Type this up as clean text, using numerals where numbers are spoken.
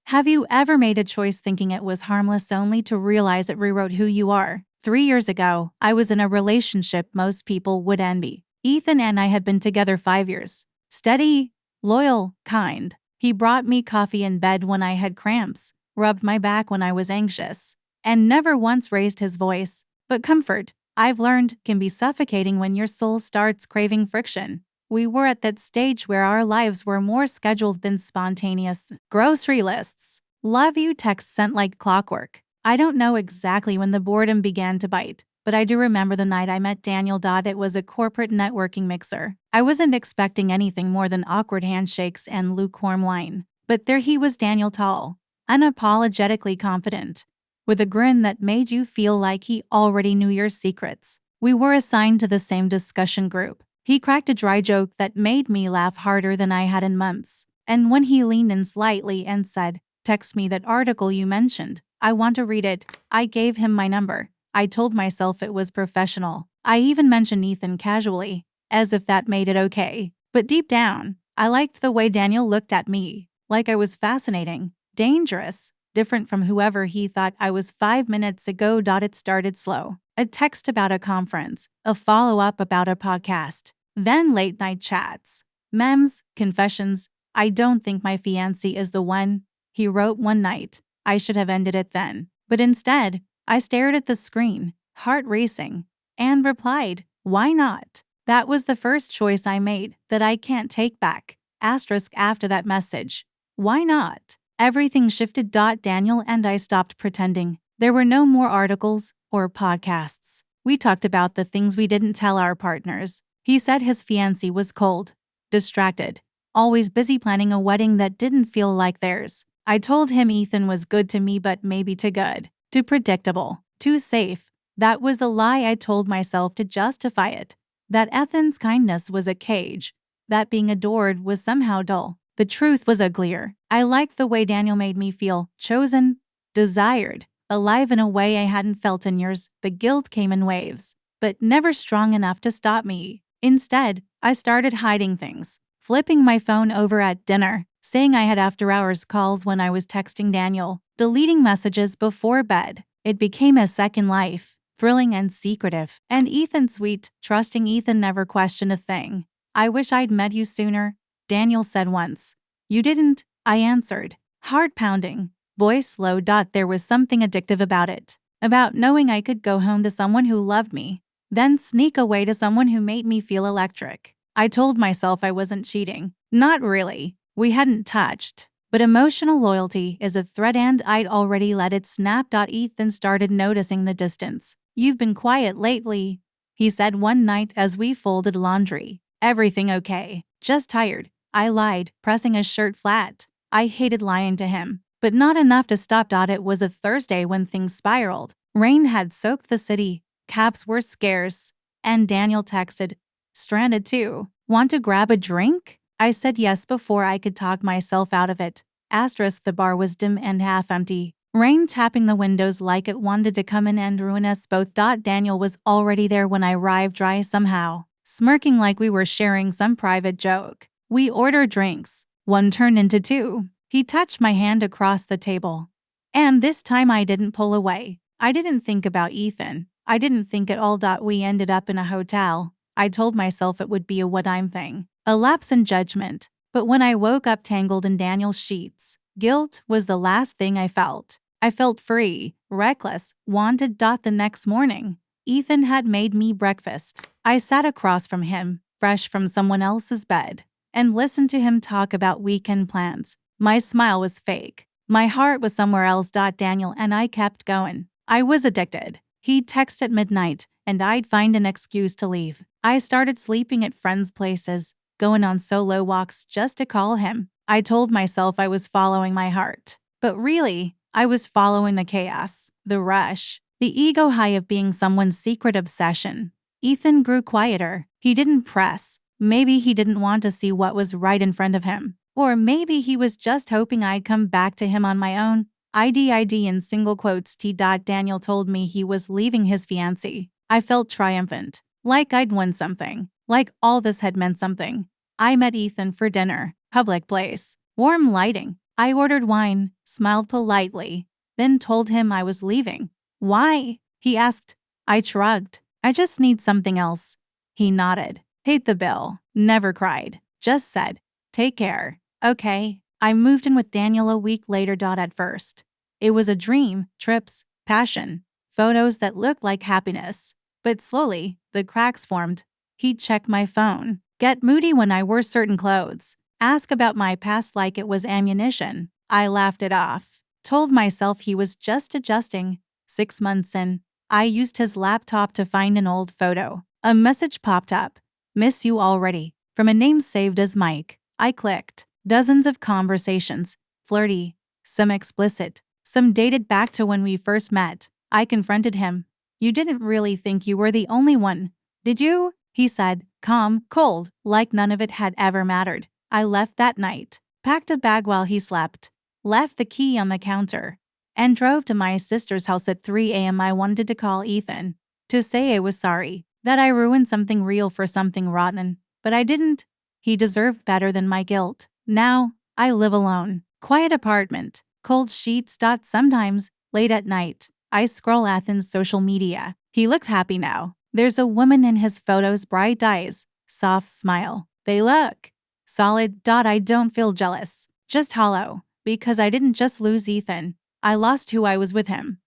Have you ever made a choice thinking it was harmless only to realize it rewrote who you are? 3 years ago, I was in a relationship most people would envy. Ethan and I had been together 5 years. Steady, loyal, kind. He brought me coffee in bed when I had cramps, rubbed my back when I was anxious, and never once raised his voice. But comfort, I've learned, can be suffocating when your soul starts craving friction. We were at that stage where our lives were more scheduled than spontaneous. Grocery lists. Love you texts sent like clockwork. I don't know exactly when the boredom began to bite, but I do remember the night I met Daniel. It was a corporate networking mixer. I wasn't expecting anything more than awkward handshakes and lukewarm wine. But there he was, Daniel, tall, unapologetically confident, with a grin that made you feel like he already knew your secrets. We were assigned to the same discussion group. He cracked a dry joke that made me laugh harder than I had in months. And when he leaned in slightly and said, "Text me that article you mentioned. I want to read it," I gave him my number. I told myself it was professional. I even mentioned Ethan casually, as if that made it okay. But deep down, I liked the way Daniel looked at me, like I was fascinating, dangerous, different from whoever he thought I was 5 minutes ago. It started slow. A text about a conference, a follow-up about a podcast, then late-night chats, memes, confessions. "I don't think my fiancé is the one," he wrote one night. I should have ended it then. But instead, I stared at the screen, heart racing, and replied, "Why not?" That was the first choice I made that I can't take back. Asterisk after that message. Why not? Everything shifted. Daniel and I stopped pretending. There were no more articles or podcasts. We talked about the things we didn't tell our partners. He said his fiancé was cold, distracted, always busy planning a wedding that didn't feel like theirs. I told him Ethan was good to me, but maybe too good, too predictable, too safe. That was the lie I told myself to justify it. That Ethan's kindness was a cage, that being adored was somehow dull. The truth was uglier. I liked the way Daniel made me feel chosen, desired, alive in a way I hadn't felt in years. The guilt came in waves, but never strong enough to stop me. Instead, I started hiding things, flipping my phone over at dinner, saying I had after-hours calls when I was texting Daniel, deleting messages before bed. It became a second life, thrilling and secretive. And Ethan, sweet, trusting Ethan, never questioned a thing. "I wish I'd met you sooner," Daniel said once. "You didn't," I answered, heart pounding, voice low. There was something addictive about it, about knowing I could go home to someone who loved me, then sneak away to someone who made me feel electric. I told myself I wasn't cheating. Not really. We hadn't touched. But emotional loyalty is a thread and I'd already let it snap. Ethan started noticing the distance. "You've been quiet lately," he said one night as we folded laundry. "Everything okay?" "Just tired," I lied, pressing his shirt flat. I hated lying to him, but not enough to stop. It was a Thursday when things spiraled. Rain had soaked the city, cabs were scarce, and Daniel texted, "Stranded too. Want to grab a drink?" I said yes before I could talk myself out of it. Asterisk, the bar was dim and half empty, rain tapping the windows like it wanted to come in and ruin us both. Daniel was already there when I arrived, dry somehow, smirking like we were sharing some private joke. We ordered drinks. One turned into two. He touched my hand across the table. And this time I didn't pull away. I didn't think about Ethan. I didn't think at all. We ended up in a hotel. I told myself it would be a one-time thing, a lapse in judgment. But when I woke up tangled in Daniel's sheets, guilt was the last thing I felt. I felt free, reckless, wanted. The next morning, Ethan had made me breakfast. I sat across from him, fresh from someone else's bed, and listened to him talk about weekend plans. My smile was fake. My heart was somewhere else. Daniel and I kept going. I was addicted. He'd text at midnight, and I'd find an excuse to leave. I started sleeping at friends' places, going on solo walks just to call him. I told myself I was following my heart. But really, I was following the chaos, the rush, the ego high of being someone's secret obsession. Ethan grew quieter. He didn't press. Maybe he didn't want to see what was right in front of him. Or maybe he was just hoping I'd come back to him on my own. ID in single quotes. Daniel told me he was leaving his fiancée. I felt triumphant, like I'd won something, like all this had meant something. I met Ethan for dinner, public place, warm lighting, I ordered wine, smiled politely, then told him I was leaving. Why? He asked. I shrugged. I just need something else. He nodded. Paid the bill. Never cried. Just said, take care. Okay. I moved in with Daniel a week later. At first, it was a dream, trips, passion, photos that looked like happiness. But slowly, the cracks formed. He'd check my phone, get moody when I wore certain clothes, ask about my past like it was ammunition. I laughed it off, told myself he was just adjusting. 6 months in, I used his laptop to find an old photo. A message popped up. Miss you already. From a name saved as Mike. I clicked. Dozens of conversations. Flirty. Some explicit. Some dated back to when we first met. I confronted him. You didn't really think you were the only one, did you? He said, calm, cold, like none of it had ever mattered. I left that night, packed a bag while he slept, left the key on the counter, and drove to my sister's house at 3 a.m. I wanted to call Ethan, to say I was sorry, that I ruined something real for something rotten, but I didn't. He deserved better than my guilt. Now, I live alone. Quiet apartment, cold sheets. Sometimes, late at night, I scroll Athens' social media. He looks happy now. There's a woman in his photos, bright eyes, soft smile. They look solid. I don't feel jealous, just hollow, because I didn't just lose Ethan. I lost who I was with him.